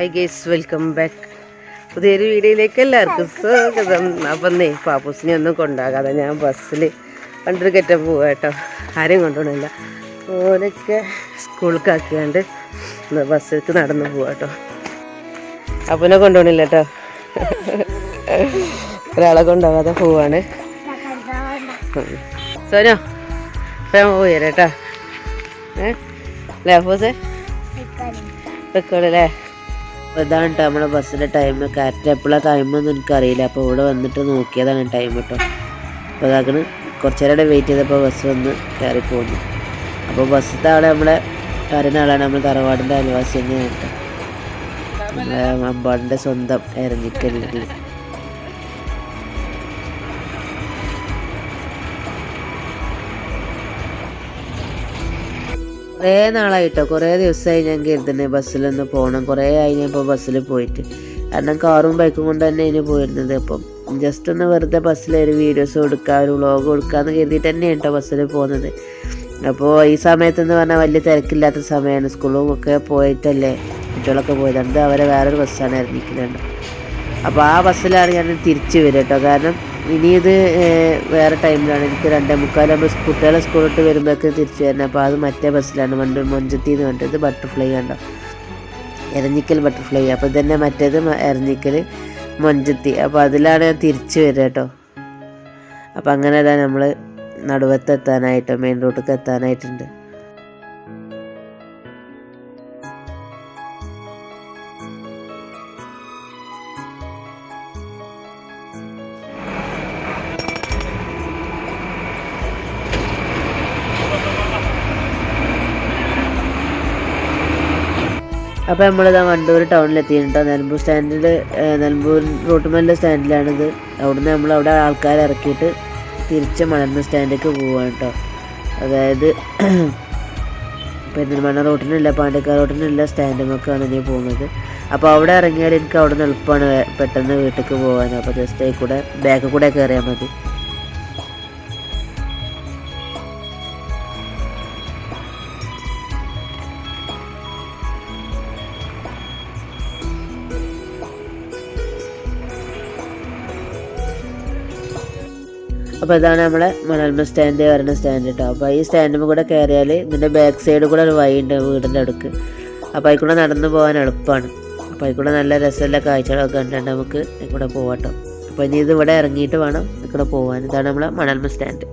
Hi guys, welcome back. പുതിയൊരു വീഡിയോയിലേക്ക് എല്ലാവർക്കും സ്വാഗതം. അപ്പം പാപ്പൂസിനെ ഒന്നും കൊണ്ടാകാതെ ഞാൻ ബസ്സിൽ കണ്ടൊരു കയറ്റം പോവുക കേട്ടോ. ആരെയും കൊണ്ടുപോകണില്ല, ഓരൊക്കെ സ്കൂളിലേക്ക് ആക്കിയാണ്ട് ബസ്സിലേക്ക് നടന്ന് പോവുക കേട്ടോ. അപ്പനെ കൊണ്ടുപോകണില്ല കേട്ടോ, ഒരാളെ കൊണ്ടുപോകാതെ പോവാണ്. സോനോ ഫേമ പോയി തരാം കേട്ടോ. അല്ലേ വെക്കോളല്ലേ? അപ്പോൾ ഇതാണ് കേട്ടോ നമ്മളെ ബസ്സിൻ്റെ ടൈം. കറക്റ്റ് എപ്പോഴാണ് ടൈമൊന്നും എനിക്കറിയില്ല. അപ്പോൾ ഇവിടെ വന്നിട്ട് നോക്കിയതാണ് ടൈം കേട്ടോ. അപ്പോൾ അതാക്കണ് കുറച്ച് നേരം വെയിറ്റ് ചെയ്തപ്പോൾ ബസ് വന്ന് കയറി പോകുന്നു. അപ്പോൾ ബസ്സിലത്തെ ആളെ നമ്മളെ അറിയുന്ന ആളാണ്, നമ്മൾ തറവാടിൻ്റെ അയൽവാസി തന്നെയാണ് കേട്ടോ. നമ്മളെ അമ്പാടിൻ്റെ സ്വന്തം എരഞ്ഞിക്കലിൽ. കുറേ നാളായിട്ടോ, കുറേ ദിവസമായി ഞാൻ കരുതുന്നത് ബസ്സിലൊന്ന് പോകണം. കുറേ ആയി ഞാൻ ഇപ്പോൾ ബസ്സിൽ പോയിട്ട്. കാരണം കാറും ബൈക്കും കൊണ്ട് തന്നെ അതിന് പോയിരുന്നത്. അപ്പം ജസ്റ്റ് ഒന്ന് വെറുതെ ബസ്സിലൊരു വീഡിയോസ് കൊടുക്കുക, ഒരു വ്ളോഗ് കൊടുക്കുക എന്ന് കരുതിയിട്ട് തന്നെയാണ് കേട്ടോ ബസ്സിൽ പോകുന്നത്. അപ്പോൾ ഈ സമയത്തെന്ന് പറഞ്ഞാൽ വലിയ തിരക്കില്ലാത്ത സമയമാണ്. സ്കൂളും ഒക്കെ പോയിട്ടല്ലേ കുട്ടികളൊക്കെ പോയത്. അത് അവരെ വേറൊരു ബസ്സാണ് ഇറങ്ങിക്കുന്നുണ്ട്. അപ്പോൾ ആ ബസ്സിലാണ് ഞാൻ തിരിച്ച് വരിക കേട്ടോ. കാരണം ഇനിയിത് വേറെ ടൈമിലാണ്. എനിക്ക് 2:45 കുട്ടികളെ സ്കൂളിട്ട് വരുമ്പോഴേക്ക് തിരിച്ചു വരണം. അപ്പോൾ അത് മറ്റേ ബസ്സിലാണ്, മൊഞ്ചത്തി എന്ന് പറഞ്ഞിട്ട്. ഇത് ബട്ടർഫ്ലൈ കണ്ടോ, എരഞ്ഞിക്കൽ ബട്ടർഫ്ലൈ. അപ്പോൾ ഇതന്നെ മറ്റേത് എരഞ്ഞിക്കൽ മൊഞ്ചത്തി. അപ്പോൾ അതിലാണ് ഞാൻ തിരിച്ച് വരിക കേട്ടോ. അപ്പോൾ അങ്ങനെ അതാ നമ്മൾ നടുവത്ത് എത്താനായിട്ടോ, മെയിൻ റോഡിലേക്ക് എത്താനായിട്ടുണ്ട്. അപ്പോൾ നമ്മളിതാ വണ്ടൂർ ടൗണിലെത്തിയിട്ടോ. നിലമ്പൂർ സ്റ്റാൻഡിൽ, നിലമ്പൂർ റൂട്ടുമല്ല സ്റ്റാൻഡിലാണിത്. അവിടുന്ന് നമ്മളവിടെ ആൾക്കാരെ ഇറക്കിയിട്ട് തിരിച്ച് മണർന്ന സ്റ്റാൻഡിലേക്ക് പോവാണ് കേട്ടോ. അതായത് പെരിന്തൽമണ്ണ റോട്ടിനുള്ള, പാണ്ടിക്കാട് റോട്ടിനുള്ള സ്റ്റാൻഡുമൊക്കെയാണ് ഇനി പോകുന്നത്. അപ്പോൾ അവിടെ ഇറങ്ങിയാൽ എനിക്ക് അവിടെ നിന്ന് എളുപ്പമാണ് പെട്ടെന്ന് വീട്ടിലേക്ക് പോകാൻ. അപ്പോൾ ജസ്റ്റ് അതിൽ കൂടെ ബാക്കിൽ കൂടെ കയറിയാൽ മതി. അപ്പോൾ ഇതാണ് നമ്മളെ മണൽമ സ്റ്റാൻഡ് വരുന്ന സ്റ്റാൻഡ് കേട്ടോ. അപ്പോൾ ഈ സ്റ്റാൻഡിൽ കൂടെ കയറിയാൽ ഇതിൻ്റെ ബാക്ക് സൈഡ് കൂടെ ഒരു വഴിയുണ്ട് വീടിൻ്റെ അടുക്ക്. അപ്പോൾ അതിൽ കൂടെ നടന്നു പോകാൻ എളുപ്പമാണ്. അപ്പോൾ അതിൽ കൂടെ നല്ല രസമുള്ള കാഴ്ചകളൊക്കെ കണ്ടിട്ട് നമുക്ക് ഇതിൽ കൂടെ പോകാട്ടോ. അപ്പോൾ ഇനി ഇത് ഇവിടെ ഇറങ്ങിയിട്ട് വേണം ഇതിൽ കൂടെ പോകാൻ. ഇതാണ് നമ്മളെ മണൽമ സ്റ്റാൻഡ്.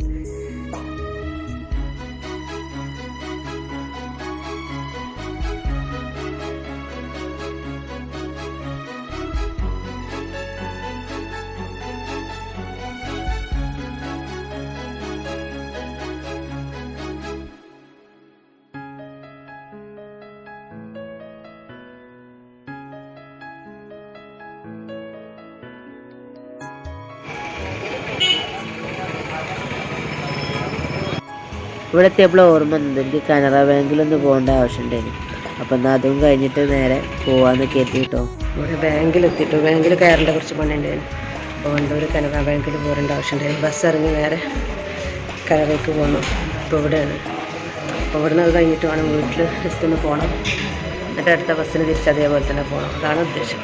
ഇവിടെ എത്തിയപ്പോൾ ഓർമ്മ വന്നത് എനിക്ക് കാനറ ബാങ്കിലൊന്ന് പോകേണ്ട ആവശ്യമുണ്ടായിരുന്നു. അപ്പം എന്നാൽ അതും കഴിഞ്ഞിട്ട് നേരെ പോകാമെന്ന് കരുതിയിട്ടോ. ഇവിടെ ബാങ്കിലെത്തിയിട്ടു. ബാങ്കിൽ കയറേണ്ട കുറച്ച് പണിയുണ്ടായിരുന്നു. അപ്പോൾ വണ്ടൂർ കാനറ ബാങ്കിൽ പോകേണ്ട ആവശ്യമുണ്ടായിരുന്നു. ബസ് ഇറങ്ങി നേരെ കനറയ്ക്ക് പോകണം. ഇപ്പോൾ ഇവിടെയാണ്. അപ്പോൾ ഇവിടെ നിന്ന് അത് കഴിഞ്ഞിട്ട് വേണം വീട്ടിൽ ജസ്റ്റ് ഒന്ന് പോകണം. എന്നിട്ട് അടുത്ത ബസ്സിന് തിരിച്ച് അതേപോലെ തന്നെ പോകണം. അതാണ് ഉദ്ദേശം.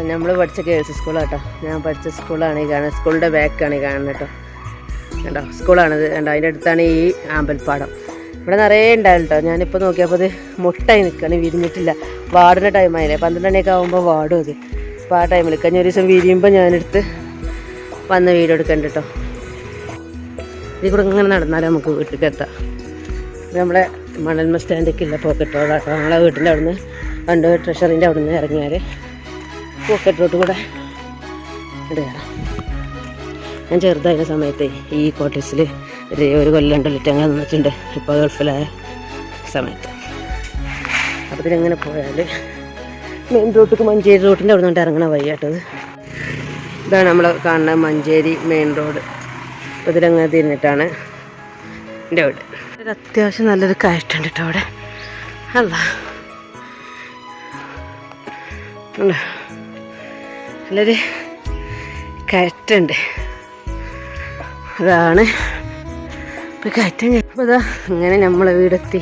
നമ്മൾ പഠിച്ച ഗേൾസ് സ്കൂളാട്ടോ. ഞാൻ പഠിച്ച സ്കൂളാണ് ഈ കാണുന്നത്. സ്കൂളിൻ്റെ ബാക്കാണ് ഈ കാണുന്നത് കേട്ടോ. കണ്ടോ, സ്കൂളാണിത് കണ്ടോ. അതിൻ്റെ അടുത്താണ് ഈ ആമ്പൽപ്പാടം. ഇവിടെ നിറയെ ഉണ്ടായിരുന്നു കേട്ടോ. ഞാനിപ്പോൾ നോക്കിയപ്പോൾ അത് മുട്ടായി നിൽക്കുകയാണ്, വിരിഞ്ഞിട്ടില്ല. വാടുന്ന ടൈമായില്ലേ, 12 മണിയൊക്കെ ആകുമ്പോൾ വാടും അത്. അപ്പോൾ ആ ടൈമിൽ കഴിഞ്ഞ ഒരു ദിവസം വിരിയുമ്പോൾ ഞാനെടുത്ത് വന്ന് വീഡിയോ എടുക്കണ്ട കേട്ടോ. ഇതിൽ കൂടെ ഇങ്ങനെ നടന്നാലും നമുക്ക് വീട്ടിലേക്ക് എത്താം. നമ്മളെ മണൽമ സ്റ്റാൻഡൊക്കെ പോക്കറ്റ് റോഡാട്ടോ. നമ്മളെ വീട്ടിൻ്റെ അവിടെ നിന്ന് വണ്ടൂർ ട്രഷറിൻ്റെ അവിടെ നിന്ന് ഇറങ്ങിയാൽ പോക്കറ്റ് റോഡ് കൂടെ കയറാം. ഞാൻ ചെറുതായ സമയത്ത് ഈ കോട്ടേഴ്സിൽ ഒരു കൊല്ലം 2 ലിറ്റർ അങ്ങനെ നിന്നിട്ടുണ്ട്. ഇപ്പോൾ ഗൾഫിലായ സമയത്ത്. അപ്പോൾ ഇതിലെങ്ങനെ പോയാൽ മെയിൻ റോഡിലേക്ക് മഞ്ചേരി റോഡിൻ്റെ അവിടെ നിന്നിട്ട് ഇറങ്ങണ വഴിയാട്ടത്. ഇതാണ് നമ്മൾ കാണുന്ന മഞ്ചേരി മെയിൻ റോഡ്. അപ്പോൾ ഇതിലങ്ങനെ തിരിഞ്ഞിട്ടാണ് എൻ്റെ വീട്. ഒരു അത്യാവശ്യം നല്ലൊരു കയറ്റുണ്ട് കേട്ടോ അവിടെ. അല്ല നല്ലൊരു കയറ്റുണ്ട്. അതാണ് ഇപ്പം കയറ്റം. അപ്പോൾ ഇതാ ഇങ്ങനെ നമ്മളെ വീടെത്തി.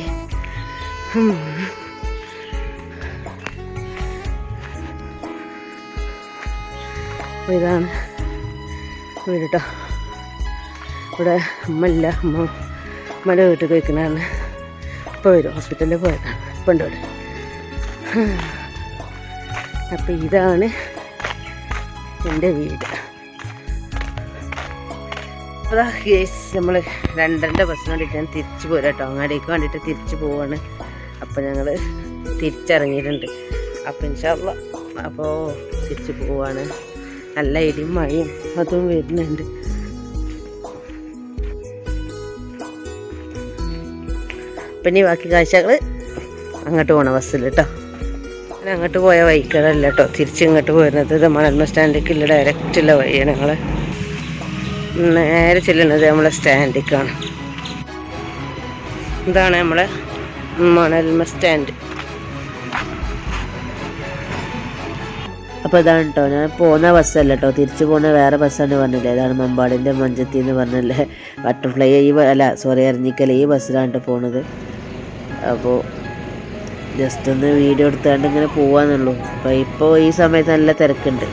അപ്പോൾ ഇതാണ് വീട് കേട്ടോ. ഇവിടെ അമ്മയില്ല, അമ്മയുടെ വീട്ടിൽ കഴിക്കുന്നതാണ്. ഇപ്പോൾ വരും, ഹോസ്പിറ്റലിൽ പോയതാണ്, ഇപ്പം ഉണ്ട് ഇവിടെ. അപ്പം ഇതാണ് എൻ്റെ വീട്. അതാ ഗേസ്, നമ്മൾ 2:30 ബസ്സിന് വേണ്ടിയിട്ട് ഞാൻ തിരിച്ചു പോരാ കേട്ടോ. അങ്ങാടിക്ക് വേണ്ടിയിട്ട് തിരിച്ചു പോവാണ്. അപ്പോൾ ഞങ്ങൾ തിരിച്ചിറങ്ങിയിട്ടുണ്ട്. അപ്പം ഇൻഷാ അല്ലാഹ് അപ്പോൾ തിരിച്ചു പോവാണ്. നല്ല ഇടിയും മഴയും അതും വരുന്നുണ്ട്. പിന്നെ ബാക്കി കാഴ്ചകൾ അങ്ങോട്ട് പോകണം ബസ്സിൽ കേട്ടോ. ഞാൻ അങ്ങോട്ട് പോയ വഴിക്കടല്ല കേട്ടോ തിരിച്ച് ഇങ്ങോട്ട് പോരുന്നത്. ഇത് മണൽമ സ്റ്റാൻഡിലേക്കുള്ള ഡയറക്റ്റുള്ള വഴിയാണ്. ഞങ്ങൾ നേരെ ചെല്ലുന്നത് നമ്മളെ സ്റ്റാൻഡിലേക്കാണ്. ഇതാണ് നമ്മളെ മണൽമ സ്റ്റാൻഡ്. അപ്പോൾ ഇതാണ് കേട്ടോ, ഞാൻ പോകുന്ന ബസ്സല്ല കേട്ടോ, തിരിച്ചു പോകുന്ന വേറെ ബസ്സാണ് പറഞ്ഞില്ലേ. ഇതാണ് മമ്പാടിൻ്റെ മഞ്ചത്തി എന്ന് പറഞ്ഞല്ലേ, ബട്ടർഫ്ലൈ അരഞ്ഞിക്കൽ ഈ ബസ്സിലാണ് കേട്ടോ പോണത്. അപ്പോൾ ജസ്റ്റ് ഒന്ന് വീഡിയോ എടുത്തുകൊണ്ട് ഇങ്ങനെ പോവാന്നുള്ളൂ. അപ്പോൾ ഇപ്പോൾ ഈ സമയത്ത് നല്ല തിരക്കുണ്ട്.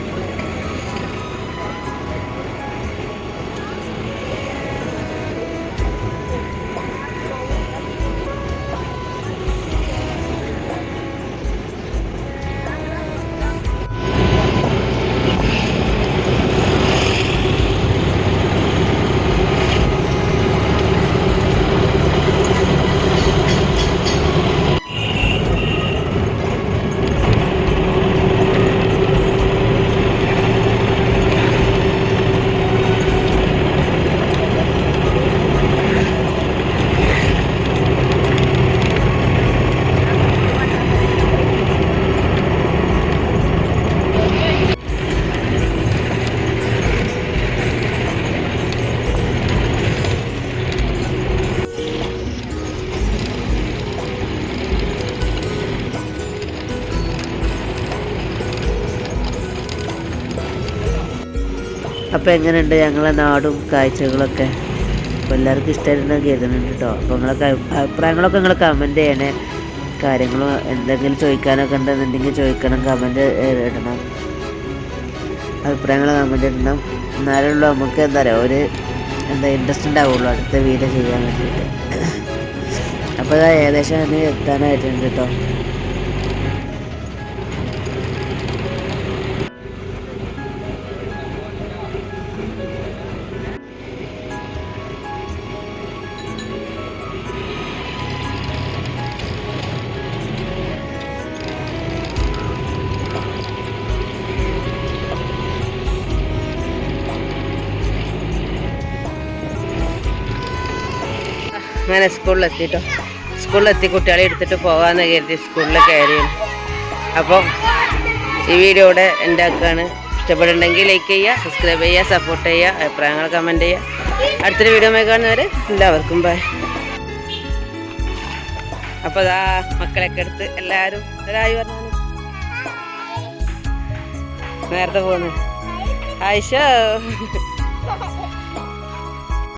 അപ്പോൾ എങ്ങനെയുണ്ട് ഞങ്ങളെ നാടും കാഴ്ചകളൊക്കെ? അപ്പോൾ എല്ലാവർക്കും ഇഷ്ടമായിട്ടുണ്ടെന്ന് കരുതുന്നുണ്ട് കേട്ടോ. അപ്പോൾ നിങ്ങളൊക്കെ അഭിപ്രായങ്ങളൊക്കെ നിങ്ങൾ കമൻറ്റ് ചെയ്യണേ. കാര്യങ്ങൾ എന്തെങ്കിലും ചോദിക്കാനൊക്കെ ഉണ്ടെന്നുണ്ടെങ്കിൽ ചോദിക്കണം, കമൻറ്റ് ഇടണം, അഭിപ്രായങ്ങൾ കമൻറ്റ് ഇടണം. എന്നാലുള്ളൂ നമുക്ക് എന്താ പറയുക ഒരു ഇൻട്രസ്റ്റ് ഉണ്ടാവുള്ളൂ അടുത്ത വീഡിയോ ചെയ്യാൻ വേണ്ടിയിട്ട്. അപ്പോൾ അത് ഏകദേശം അതിന് എത്താനായിട്ടുണ്ട് കേട്ടോ. അങ്ങനെ സ്കൂളിലെത്തിട്ടോ. സ്കൂളിലെത്തി കുട്ടികളെ എടുത്തിട്ട് പോകാമെന്ന് കരുതി സ്കൂളിൽ കയറിയാണ്. അപ്പോൾ ഈ വീഡിയോ ഇവിടെ എൻ്റെ ആക്കാണ്. ഇഷ്ടപ്പെടുന്നുണ്ടെങ്കിൽ ലൈക്ക് ചെയ്യുക, സബ്സ്ക്രൈബ് ചെയ്യുക, സപ്പോർട്ട് ചെയ്യുക, അഭിപ്രായങ്ങൾ കമൻറ്റ് ചെയ്യുക. അടുത്തൊരു വീഡിയോ കാണുന്നവരെ എല്ലാവർക്കും ബൈ. അപ്പോൾ അതാ മക്കളൊക്കെ എടുത്ത് എല്ലാവരും ഒരായി പറഞ്ഞാണ് നേരത്തെ പോകുന്നത്. ആയിഷ